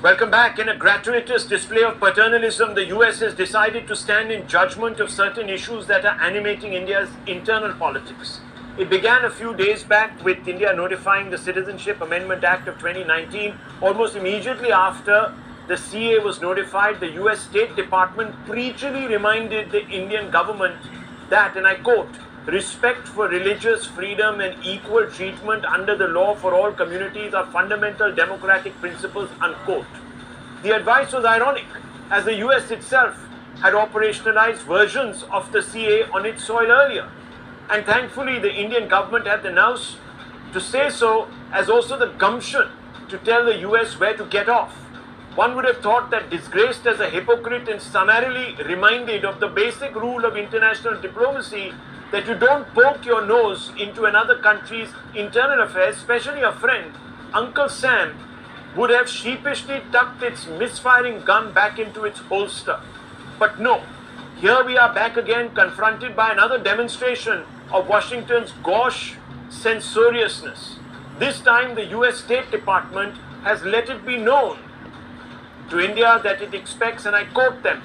Welcome back. In a gratuitous display of paternalism, the US has decided to stand in judgment of certain issues that are animating India's internal politics. It began a few days back with India notifying the Citizenship Amendment Act of 2019. Almost immediately after the CA was notified, the US State Department preachily reminded the Indian government that, and I quote, "Respect for religious freedom and equal treatment under the law for all communities are fundamental democratic principles," unquote. The advice was ironic, as the US itself had operationalized versions of the CA on its soil earlier. And thankfully, the Indian government had the nous to say so, as also the gumption to tell the US where to get off. One would have thought that, disgraced as a hypocrite and summarily reminded of the basic rule of international diplomacy, that you don't poke your nose into another country's internal affairs, especially a friend, Uncle Sam would have sheepishly tucked its misfiring gun back into its holster. But no, here we are back again, confronted by another demonstration of Washington's gauche censoriousness. This time the US State Department has let it be known to India that it expects, and I quote them,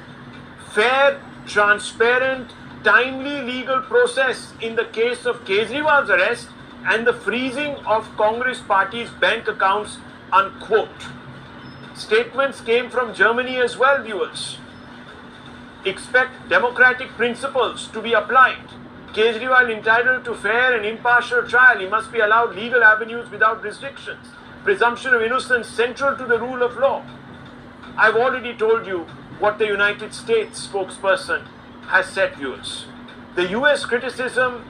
"fair, transparent, timely legal process in the case of Kejriwal's arrest and the freezing of Congress party's bank accounts," unquote. Statements came from Germany as well, viewers. Expect democratic principles to be applied. Kejriwal entitled to fair and impartial trial. He must be allowed legal avenues without restrictions. Presumption of innocence central to the rule of law. I've already told you what the United States spokesperson has said, viewers. The US criticism,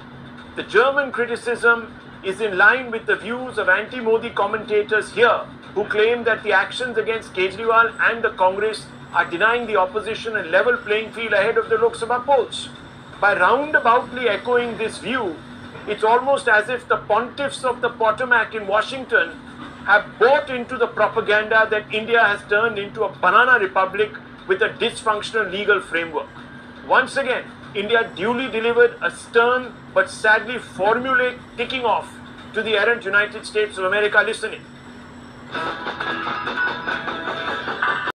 the German criticism, is in line with the views of anti-Modi commentators here, who claim that the actions against Kejriwal and the Congress are denying the opposition a level playing field ahead of the Lok Sabha polls. By roundaboutly echoing this view, it's almost as if the pontiffs of the Potomac in Washington have bought into the propaganda that India has turned into a banana republic with a dysfunctional legal framework. Once again, India duly delivered a stern but sadly formulaic ticking off to the errant United States of America listening.